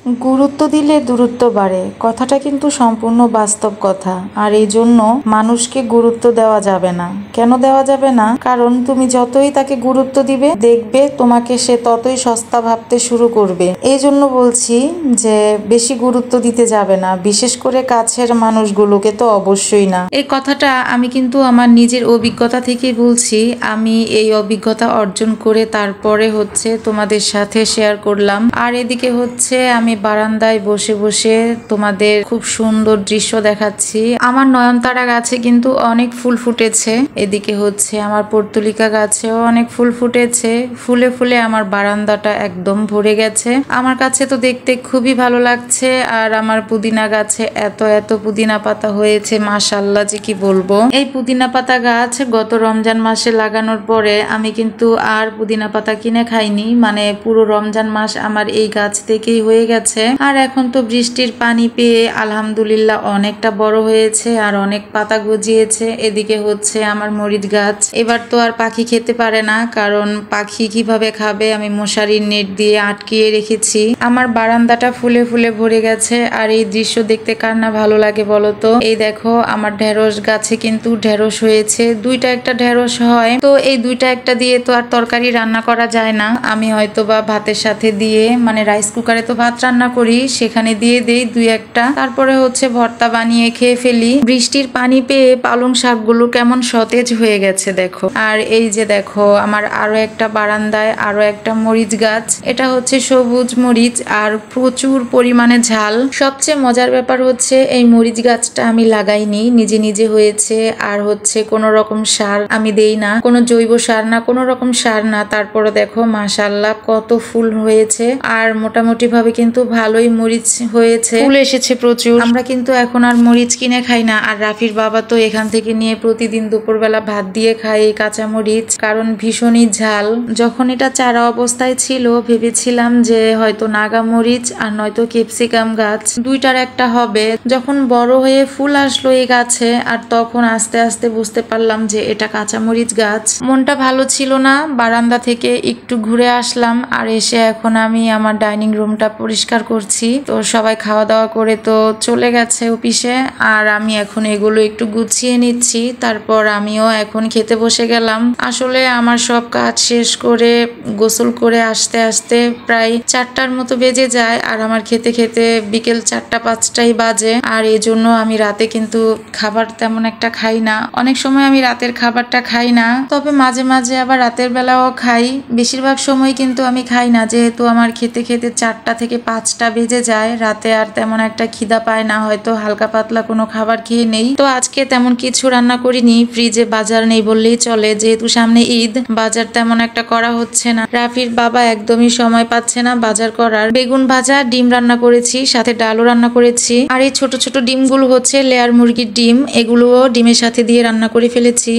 গুরুত্ব দিলে দূরত্ব বাড়ে, কথাটা কিন্তু সম্পূর্ণ বাস্তব কথা। আর এই জন্য মানুষকে গুরুত্ব দেওয়া যাবে না। কেন দেওয়া যাবে না? কারণ তুমি যতই তাকে গুরুত্ব দিবে, দেখবে তোমাকে সে ততই সস্তা ভাবতে শুরু করবে। এই জন্য বলছি যে বেশি গুরুত্ব দিতে যাবে না, বিশেষ করে কাছের মানুষগুলোকে তো অবশ্যই না। এই কথাটা আমি কিন্তু আমার নিজের অভিজ্ঞতা থেকে বলছি। আমি এই অভিজ্ঞতা অর্জন করে তারপরে তোমাদের সাথে শেয়ার করলাম। আর এদিকে আমি বারান্দায় বসে বসে তোমাদের খুব সুন্দর দৃশ্য দেখাচ্ছি। আমার নয়নতারা গাছে কিন্তু অনেক ফুল ফুটেছে। এদিকে আমার পর্তুলিকা গাছেও অনেক ফুল ফুটেছে। ফুলে ফুলে আমার বারান্দাটা একদম ভরে গেছে। আমার কাছে তো দেখতে খুবই ভালো লাগছে। আর আমার পুদিনা গাছে এত এত পুদিনা পাতা হয়েছে, মাশাআল্লাহ যে কি বলবো। এই পুদিনা পাতা গাছ গত রমজান মাসে লাগানোর পরে আমি কিন্তু আর পুদিনা পাতা কিনে খাইনি। মানে পুরো রমজান মাস আমার এই গাছ থেকেই হয়ে গেছে। আর এখন তো বৃষ্টির পানি পেয়ে আলহামদুলিল্লাহ অনেকটা বড় হয়েছে আর অনেক পাতা গজিয়েছে। এদিকে আমার মরিচ গাছ। এবার তো আর পাখি খেতে পারে না, কারণ পাখি কিভাবে খাবে, আমি মশারির নেট দিয়ে আটকিয়ে রেখেছি। আমার বারান্দাটা ফুলে ফুলে ভরে গেছে। আর এই দৃশ্য দেখতে কার না ভালো লাগে বলো তো। এই দেখো আমার ঢেঁড়স গাছে কিন্তু ঢেঁড়স হয়েছে। দুইটা একটা ঢেঁড়স হয়, তো এই দুইটা একটা দিয়ে তো আর তরকারি রান্না করা যায় না। আমি হয়তো বা ভাতের সাথে দিয়ে, মানে রাইস কুকারে তো ভাত রান্না করি, সেখানে দিয়ে দেই দুই একটা, তারপরে ভর্তা বানিয়ে খেয়ে ফেলি। বৃষ্টির পানি পেয়ে পালং শাকগুলো কেমন সতেজ হয়ে গেছে দেখো। আর এই যে দেখো আমার আরো একটা বারান্দায় আরো একটা মরিচ গাছ। এটা সবুজ মরিচ আর প্রচুর পরিমাণে ঝাল। সবচেয়ে মজার ব্যাপার এই মরিচ গাছটা আমি লাগাইনি, নিজে নিজে হয়েছে। আর কোনো রকম সার আমি দেই না, কোনো জৈব সার না, কোনো রকম সার না। তারপরে দেখো মাশাআল্লাহ কত ফুল হয়েছে। আর মোটামুটি ভাবে কিন্তু ভালোই মরিচ হয়েছে, ফুল এসেছে প্রচুর। আমরা কিন্তু এখন আর মরিচ কিনে খাই না। আর রাফির বাবা তো এখান থেকে নিয়ে প্রতিদিন দুপুরবেলা ভাত দিয়ে খায় এই কাঁচা মরিচ, কারণ ভীষণই ঝাল। যখন এটা চারা অবস্থায় ছিল ভেবেছিলাম যে হয়তো নাগা মরিচ আর নয়তো ক্যাপসিকাম গাছ, দুইটার একটা হবে। যখন বড় হয়ে ফুল আসলো এই গাছে, আর তখন আস্তে আস্তে বুঝতে পারলাম যে এটা কাঁচামরিচ গাছ। মনটা ভালো ছিল না, বারান্দা থেকে একটু ঘুরে আসলাম। আর এসে এখন আমি আমার ডাইনিং রুমটা পরিষ্কার করছি। তো সবাই খাওয়া দাওয়া করে তো চলে গেছে অফিসে, আর আমি এখন এগুলো একটু গুছিয়ে নিচ্ছি। তারপর আমিও এখন খেতে বসে গেলাম। আসলে আমার সব কাজ শেষ করে গোসল করে আসতে আসতে প্রায় 4টার মতো বেজে যায়। আর আমার খেতে খেতে বিকেল 4টা-5টাই বাজে। আর এই জন্য আমি রাতে কিন্তু খাবার তেমন একটা খাই না। অনেক সময় আমি রাতের খাবারটা খাই না, তবে মাঝে মাঝে আবার রাতের বেলাও খাই। বেশিরভাগ সময় কিন্তু আমি খাই না, যেহেতু আমার খেতে খেতে 4টা থেকে 5টা বেজে যায়। রাতে আর তেমন একটা খিদা পায় না, হয়তো হালকা পাতলা কোনো খাবার খেয়ে নেই। তো আজকে তেমন কিছু রান্না করিনি, ফ্রিজে বাজার নেই বললেই চলে, যেহেতু সামনে ঈদ, বাজার তেমন একটা করা হচ্ছে না। রাফির বাবা একদমই সময় পাচ্ছে না বাজার করার। বেগুন ভাজা, ডিম রান্না করেছি, সাথে ডালও রান্না করেছি। আর এই ছোট ছোট ডিমগুলো লেয়ার মুরগির ডিম, এগুলোও ডিমের সাথে দিয়ে রান্না করে ফেলেছি।